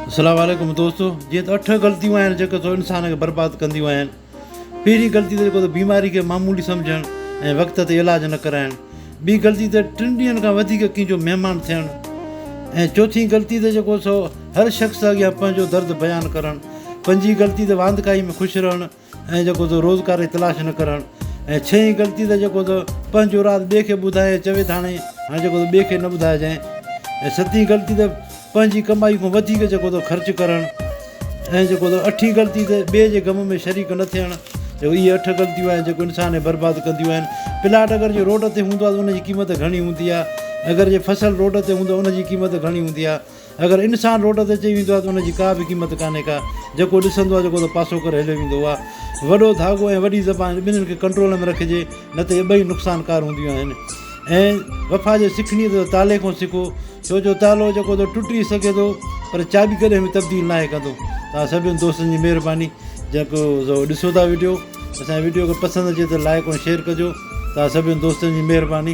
अस्सलाम वालेकुम दोस्तों। जीअं त 8 ग़लतियूं आहिनि जेके तो इंसान खे बर्बादु कंदियूं आहिनि। पहिरीं ग़लती त जेको त बीमारी खे मामूली सम्झणु ऐं वक़्त ते इलाजु न कराइणु। ॿी ग़लती त 3 ॾींहंनि खां वधीक कंहिंजो महिमान थियणु। ऐं चौथीं ग़लती त जेको सो हर शख़्स अॻियां पंहिंजो दर्द बयानु करणु। पंजी ग़लती त वांदकाई में ख़ुशि रहणु ऐं जेको त रोज़गार जी तलाश न करणु। ऐं छहीं ग़लती त जेको त पंहिंजो राज़ ॿिए खे ॿुधाए चवे त हाणे जेको त ॿिए खे न ॿुधाइजांइ। ऐं सतीं ग़लती त पंहिंजी कमाई खां वधीक जेको त ख़र्चु करणु। ऐं जेको त अठीं ग़लती त ॿिए जे ग़म में शरीक न थियणु। जो इहे 8 ग़लतियूं आहिनि जेको इंसान खे बर्बादु कंदियूं आहिनि। प्लाट अगरि जे रोड ते हूंदो आहे त उनजी क़ीमत घणी हूंदी आहे। अगरि जे फसल रोड ते हूंदो आहे उनजी क़ीमत घणी हूंदी आहे। अगरि इंसानु रोड ते अची वेंदो आहे त उनजी का बि क़ीमत कान्हे का। जेको ॾिसंदो आहे जेको त पासो करे हलियो वेंदो आहे। वॾो धाॻो ऐं वॾी ज़बान ॿिन्हिनि खे कंट्रोल में रखिजे, न त इहे ॿई नुक़सानकार हूंदियूं आहिनि। ऐं वफ़ा जे सिखणी त ताले खां सिखो, छो जो तालो जेको त टुटी सघे थो पर चाबी कॾहिं बि तब्दील न आहे कंदो। तव्हां सभिनि दोस्तनि जी महिरबानी जेको ॾिसो था वीडियो, असांजे वीडियो खे पसंदि अचे त लाइक ऐं शेयर कजो। तव्हां सभिनि दोस्तनि जी महिरबानी।